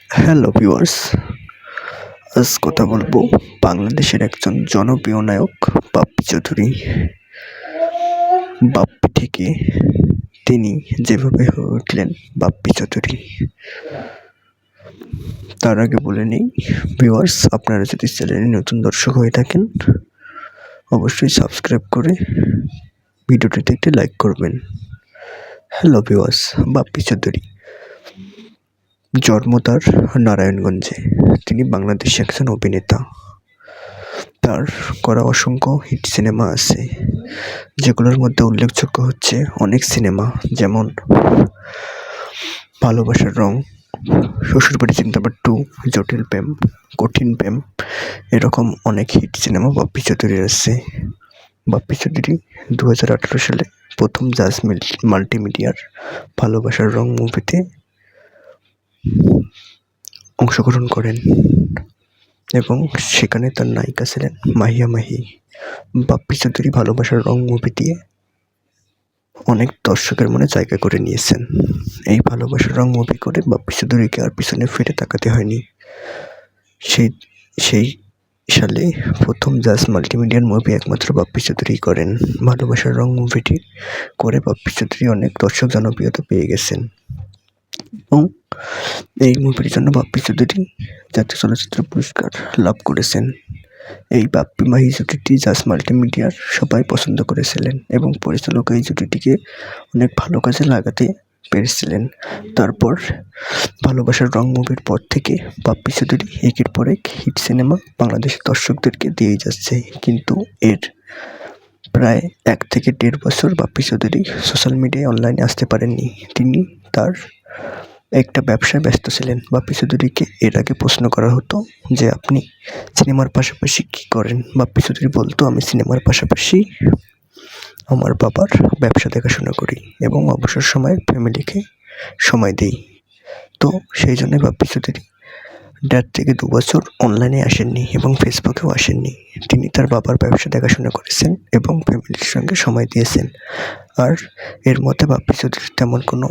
Hello viewers, আজ কথা বলবো বাংলাদেশের একজন জনপ্রিয় নায়ক বাপ্পি চৌধুরী। বাপ্পি থেকে তিনি যেভাবে হয়ে উঠলেন বাপ্পি চৌধুরী। তার আগে বলে নেই ভিউয়ার্স, আপনারা যদি চ্যানেলে নতুন দর্শক হয়ে থাকেন অবশ্যই সাবস্ক্রাইব করে ভিডিওটিতে একটি লাইক করবেন। হ্যালো ভিউয়ার্স, বাপ্পি চৌধুরী জন্ম তার নারায়ণগঞ্জে। তিনি বাংলাদেশের একজন অভিনেতা। তার করা অসংখ্য হিট সিনেমা আছে, যেগুলোর মধ্যে উল্লেখযোগ্য হচ্ছে অনেক সিনেমা, যেমন ভালোবাসার রং, শ্বশুরবাড়ি জিন্দাবাদ 2, জটিল প্রেম, কঠিন প্রেম, এরকম অনেক হিট সিনেমা বাপ্পি চৌধুরীর আছে। বাপ্পি চৌধুরী 2018 সালে প্রথম জাজ মাল্টিমিডিয়ার ভালোবাসার রং মুভিতে অংশগ্রহণ করেন এবং সেখানে তার নায়িকা ছিলেন মাহিয়া মাহি। বাপ্পি চৌধুরী ভালোবাসার রং মুভি দিয়ে অনেক দর্শকের মনে জায়গা করে নিয়েছেন। এই ভালোবাসার রং মুভি করে বাপ্পি চৌধুরীকে আর পিছনে ফিরে তাকাতে হয়নি। সেই সালে প্রথম জাজ মাল্টিমিডিয়ার মুভি একমাত্র বাপ্পি চৌধুরী করেন। ভালোবাসার রং মুভিটি করে বাপ্পি চৌধুরী অনেক দর্শক জনপ্রিয়তা পেয়ে গেছেন এবং এই মুভির জন্য বাপ্পি চৌধুরী জাতীয় চলচ্চিত্র পুরস্কার লাভ করেছেন। এই বাপ্পি মাহি জুটিটি জাজ মাল্টিমিডিয়ার সবাই পছন্দ করেছিলেন এবং পরিচালক এই জুটিটিকে অনেক ভালো কাজে লাগাতে পেরেছিলেন। তারপর ভালোবাসার রং মুভির পর থেকে বাপ্পি চৌধুরী একের পর এক হিট সিনেমা বাংলাদেশের দর্শকদেরকে দিয়েই যাচ্ছে, কিন্তু এর প্রায় 1 থেকে 1.5 বছর বাপ্পি চৌধুরী সোশ্যাল মিডিয়ায় অনলাইনে আসতে পারেননি। তিনি তার একটা ব্যবসায় ব্যস্ত ছিলেন। বাপ্পি চৌধুরীকে এর আগে প্রশ্ন করা হতো যে আপনি সিনেমার পাশাপাশি কী করেন? বাপ্পি চৌধুরী বলতো, আমি সিনেমার পাশাপাশি আমার বাবার ব্যবসা দেখাশোনা করি এবং অবসর সময়ে ফ্যামিলিকে সময় দিই। তো সেই জন্য বাপ্পি চৌধুরী 1.5 থেকে 2 বছর অনলাইনে আসেননি এবং ফেসবুকেও আসেননি। তিনি তার বাবার ব্যবসা দেখাশোনা করেছেন এবং ফ্যামিলির সঙ্গে সময় দিয়েছেন। আর এর মধ্যে বাপ্পি চৌধুরীর তেমন কোনো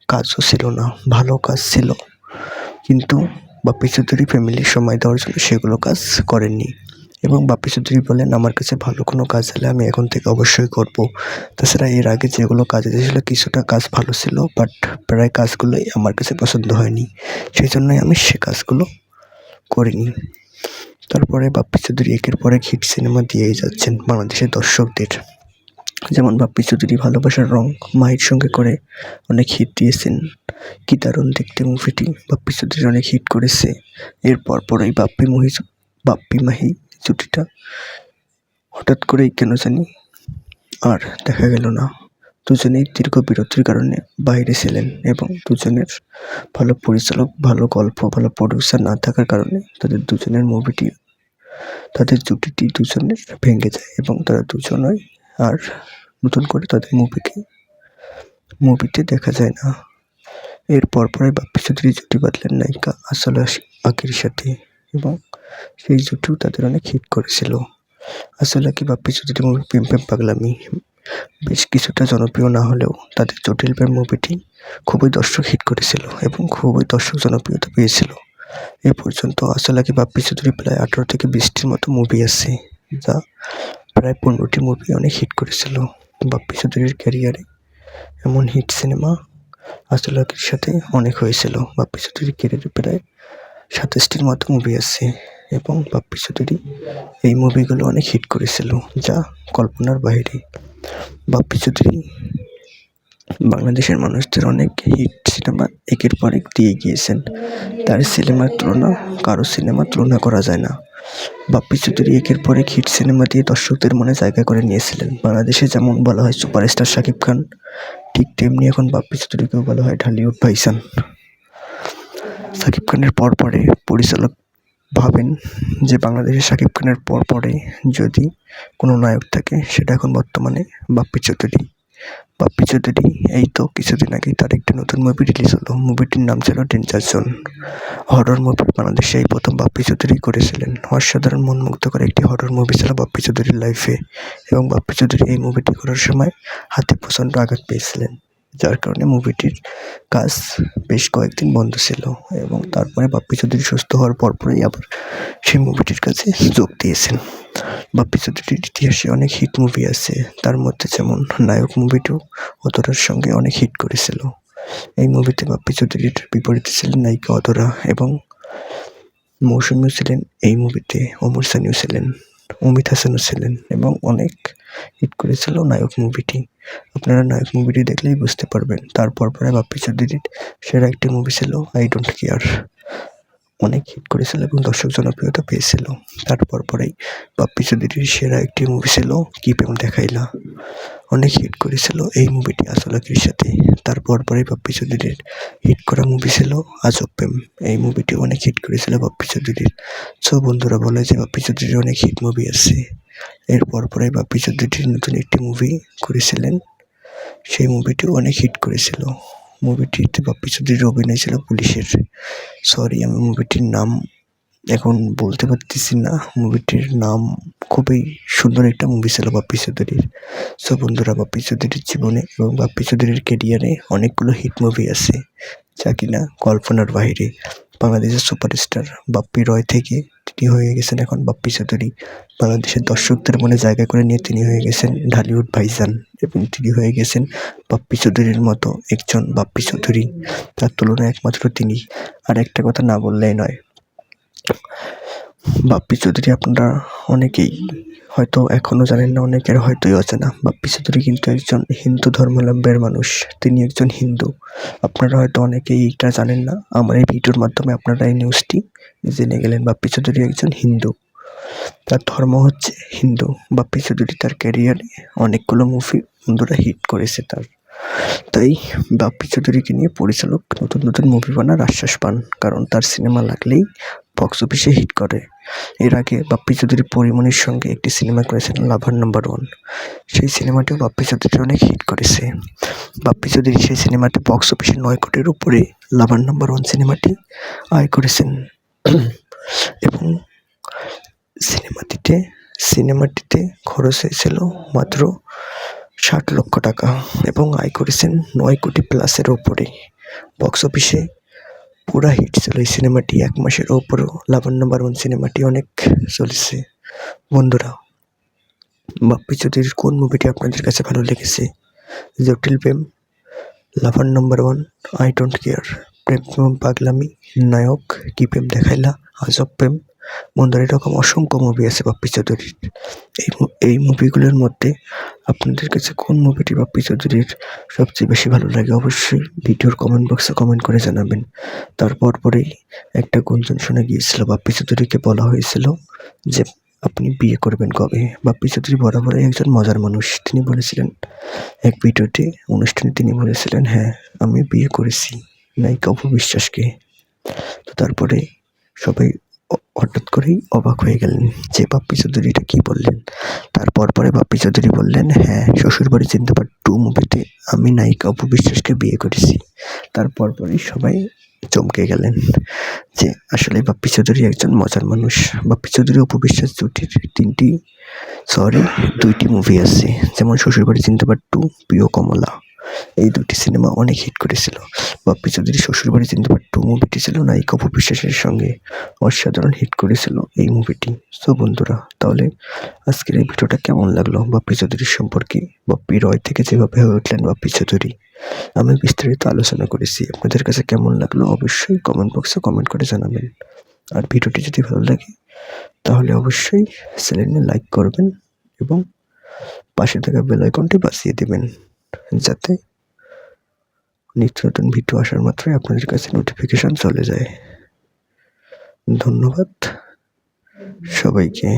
কাজও ছিল না, ভালো কাজ ছিল, কিন্তু বাপ্পি চৌধুরী ফ্যামিলির সময় দেওয়ার জন্য সেগুলো কাজ করেননি। এবং বাপ্পি চৌধুরী বলেন, আমার কাছে ভালো কোনো কাজ হলে আমি এখন থেকে অবশ্যই করব। তাছাড়া এর আগে যেগুলো কাজ এসেছিলো কিছুটা কাজ ভালো ছিল, বাট প্রায় কাজগুলোই আমার কাছে পছন্দ হয়নি, সেই জন্যই আমি সে কাজগুলো করিনি। তারপরে বাপ্পি চৌধুরী একের পর এক হিট সিনেমা দিয়েই যাচ্ছেন বাংলাদেশের দর্শকদের। যেমন বাপ্পি চৌধুরী ভালোবাসার রং মাহির সঙ্গে করে অনেক হিট দিয়েছেন। কি দারুণ দেখতে মুভিটি বাপ্পি চৌধুরী অনেক হিট করেছে। এর পরপরই বাপ্পি মাহি জুটিটা হঠাৎ করেই কেন জানি আর দেখা গেল না। দুজনেই দীর্ঘ বিরতির কারণে বাইরে ছিলেন এবং দুজনের ভালো পরিচালক, ভালো গল্প, ভালো প্রডিউসার না থাকার কারণে তাদের জুটিটি দুজনের ভেঙে যায় এবং তারা দুজনই আর নতুন করে তাদের মুভিতে দেখা যায় না। এর পরপরই বাপ্পি চৌধুরী জুটি বাঁধলেন নায়িকা আসল আকির সাথে এবং সেই জুটিও তাদের অনেক হিট করেছিল। আসল আকি বাপ্পি চৌধুরী মুভি প্রেম প্রেম পাগলামি বেশ কিছুটা জনপ্রিয় না হলেও তাদের জটিল প্রেম মুভিটি খুবই দর্শক হিট করেছিল এবং খুবই দর্শক জনপ্রিয়তা পেয়েছিল। এ পর্যন্ত আসল আকি বাপ্পি চৌধুরী প্রায় 18 থেকে 20টির মতো মুভি আছে, যা প্রায় 15টি মুভি অনেক হিট করেছিল। বাপ্পি চৌধুরীর ক্যারিয়ারে এমন হিট সিনেমা আসল আকির সাথে অনেক হয়েছিল। বাপ্পি চৌধুরীর ক্যারিয়ারে প্রায় 27টির মতো মুভি আছে এবং বাপ্পি চৌধুরী এই মুভিগুলো অনেক হিট করেছিল, যা কল্পনার বাইরে। বাপ্পি চৌধুরী বাংলাদেশের মানুষদের অনেক হিট সিনেমা একের পর এক দিয়ে গিয়েছেন। তার কারো সিনেমার তুলনা করা যায় না। বাপ্পি চৌধুরী একের পর এক হিট সিনেমা দিয়ে দর্শকদের মনে জায়গা করে নিয়েছিলেন। বাংলাদেশে যেমন বলা হয় সুপারস্টার শাকিব খান, ঠিক তেমনি এখন বাপ্পি চৌধুরীকেও বলা হয় ঢালিউড ভাইজান। শাকিব খানের পরে পরিচালক ভাবেন যে বাংলাদেশে শাকিব খানের পরে যদি কোনো নায়ক থাকে সেটা এখন বর্তমানে বাপ্পি চৌধুরী। বাপ্পি চৌধুরী এই তো কিছুদিন আগে তার একটি নতুন মুভি রিলিজ হলো। মুভিটির নাম ছিল ডেঞ্জার জোন। হরর মুভি বাংলাদেশে এই প্রথম বাপ্পি চৌধুরী করেছিলেন। অসাধারণ মনমুগ্ধকর একটি হরর মুভি ছিল বাপ্পি চৌধুরীর লাইফে এবং বাপ্পি চৌধুরী এই মুভিটি করার সময় হাতে প্রচণ্ড আঘাত পেয়েছিলেন যার কারণে মুভিটির কাজ বেশ কয়েকদিন বন্ধ ছিল এবং তারপরে বাপ্পি চৌধুরী সুস্থ হওয়ার পরপরই আবার সেই মুভিটির কাছে যোগ দিয়েছেন। বাপ্পি চৌধুরীর ইতিহাসে অনেক হিট মুভি আছে, তার মধ্যে যেমন নায়ক মুভিটিও অধরার সঙ্গে অনেক হিট করেছিল। এই মুভিতে বাপ্পি চৌধুরীর বিপরীতে ছিলেন নায়িকা অধরা এবং মৌসুমীও ছিলেন এই মুভিতে, ওমর সানিও ছিলেন, অমিত হাসানও ছিলেন এবং অনেক হিট করেছিল নায়ক মুভিটি। আপনারা নায়ক মুভিটি দেখলেই বুঝতে পারবেন। তারপর পরে বাপ্পি চৌধুরীর সেরা একটি মুভি ছিল আই ডোন্ট কেয়ার, অনেক হিট করেছিল এবং দর্শক জনপ্রিয়তা পেয়েছিল। তারপর পরেই বাপ্পি চৌধুরীর সেরা একটি মুভি ছিল কি প্রেম দেখাইলা, অনেক হিট করেছিল এই মুভিটি আসলাকির সাথে। তারপর পরেই বাপ্পি চৌধুরীর হিট করা মুভি ছিল আজব প্রেম, এই মুভিটি অনেক হিট করেছিল বাপ্পি চৌধুরীর। সো বন্ধুরা বলে যে বাপ্পি চৌধুরীর অনেক হিট মুভি আছে। এরপর পরে বাপ্পি চৌধুরীর নতুন একটি মুভি করেছিলেন, সেই মুভিটিও অনেক হিট করেছিল। মুভিটিতে বাপ্পি চৌধুরীর অভিনয় ছিল পুলিশের। সরি, আমি মুভিটির নাম এখন বলতে পারতেছি না। মুভিটির নাম খুবই সুন্দর একটা মুভি ছিল বাপ্পি চৌধুরীর। সো বন্ধুরা, বাপ্পি চৌধুরীর জীবনে এবং বাপ্পি চৌধুরীর ক্যারিয়ারে অনেকগুলো হিট মুভি আছে, যা কিনা কল্পনার বাইরে। বাংলাদেশের সুপারস্টার বাপ্পি রয় থেকে তিনি হয়ে গেছেন এখন বাপ্পি চৌধুরী। বাংলাদেশের দর্শকদের মনে জায়গা করে নিয়ে তিনি হয়ে গেছেন ঢালিউড ভাইজান এবং তিনি হয়ে গেছেন বাপ্পি চৌধুরীর মতো একজন বাপ্পি চৌধুরী। তার তুলনায় একমাত্র তিনি। আর একটা কথা না বললেই নয়, বাপ্পি চৌধুরী আপনারা অনেকেই হয়তো এখনও জানেন না, অনেকের হয়তোই অজানা। বাপ্পি চৌধুরী কিন্তু একজন হিন্দু ধর্মাবলম্বীর মানুষ, তিনি একজন হিন্দু। আপনারা হয়তো অনেকেই এটা জানেন না, আমার এই ভিডিওর মাধ্যমে আপনারা এই নিউজটি জেনে গেলেন। বাপ্পি চৌধুরী একজন হিন্দু, তার ধর্ম হচ্ছে হিন্দু। বাপ্পি চৌধুরী তার ক্যারিয়ারে অনেকগুলো মুভি বন্ধুরা হিট করেছে তাই বাপ্পি চৌধুরীকে নিয়ে পরিচালক নতুন নতুন মুভি বানার আশ্বাস পান, কারণ তার সিনেমা লাগলেই বক্স অফিসে হিট করে। এর আগে বাপ্পি চৌধুরী পরিমণির সঙ্গে একটি সিনেমা করেছিলেন লাভার নাম্বার 1, সেই সিনেমাটিও বাপ্পি চৌধুরী অনেক হিট করেছে। বাপ্পি চৌধুরী সেই সিনেমাটি বক্স অফিসে 9 কোটির উপরে লাভার নাম্বার 1 সিনেমাটি আয় করেছেন এবং সিনেমাটিতে খরচ হয়েছিল মাত্র 60 লক্ষ টাকা এবং আয় করেছেন 9 কোটি প্লাসের ওপরে। বক্স অফিসে পুরা হিট ছিল এই সিনেমাটি, 1 মাসের ওপরও লাভার নাম্বার 1 সিনেমাটি অনেক চলেছে। বন্ধুরা, বাপ্পি চৌধুরীর কোন মুভিটি আপনাদের কাছে ভালো লেগেছে? জটিল প্রেম, লাভার নাম্বার 1, আই ডোন্ট কেয়ার, প্রেম পাগলামি, নায়ক, কি প্রেম দেখাইলা, আজব প্রেম। বন্ধুরা, এরকম অসংখ্য মুভি আছে বাপ্পি চৌধুরীর। এই মুভিগুলোর মধ্যে আপনাদের কাছে কোন মুভিটি বাপ্পি চৌধুরীর সবচেয়ে বেশি ভালো লাগে অবশ্যই ভিডিওর কমেন্ট বক্সে কমেন্ট করে জানাবেন। তারপর পরেই একটা গুঞ্জন শোনা গিয়েছিল, বাপ্পি চৌধুরীকে বলা হয়েছিল যে আপনি বিয়ে করবেন কবে। বাপ্পি চৌধুরী বরাবরই একজন মজার মানুষ। তিনি বলেছিলেন এক ভিডিওতে, অনুষ্ঠানে তিনি বলেছিলেন, হ্যাঁ আমি বিয়ে করেছি নায়িকা অপু বিশ্বাসকে। তো তারপরে সবাই হঠাৎ করেই অবাক হয়ে গেলেন যে বাপ্পি চৌধুরী এটা কী বললেন। তারপর পরে বাপ্পি চৌধুরী বললেন, হ্যাঁ শ্বশুরবাড়ি জিন্দাবাদ 2 মুভিতে আমি নায়িকা অপু বিশ্বাসকে বিয়ে করেছি। তারপর পরেই সবাই চমকে গেলেন যে আসলে বাপ্পি চৌধুরী একজন মজার মানুষ। বাপ্পি চৌধুরী অপু বিশ্বাস জুটির 2টি মুভি আছে, যেমন শ্বশুরবাড়ি জিন্দাবাদ 2, প্রিয় কমলা। এই 2টি সিনেমা অনেক হিট করেছিল। বাপ্পি চৌধুরী শ্বশুরবাড়ি জিন্দাবাদ 2 মুভিটি ছিল নায়িকা অপু বিশ্বাসের সঙ্গে, অসাধারণ হিট করেছিল এই মুভিটি। সো বন্ধুরা, তাহলে আজকের এই ভিডিওটা কেমন লাগলো বাপ্পি চৌধুরীর সম্পর্কে? বাপ্পি রয় থেকে যেভাবে হয়ে উঠলেন বাপ্পি চৌধুরী, আমি বিস্তারিত আলোচনা করেছি। আপনাদের কাছে কেমন লাগলো অবশ্যই কমেন্ট বক্সে কমেন্ট করে জানাবেন। আর ভিডিওটি যদি ভালো লাগে তাহলে অবশ্যই চ্যানেলে লাইক করবেন এবং পাশে থাকা বেল আইকনটি বাজিয়ে দেবেন, যাতে নিত্য নতুন ভিডিও আসার মাত্রই আপনাদের কাছে নোটিফিকেশন চলে যায়। ধন্যবাদ সবাইকে।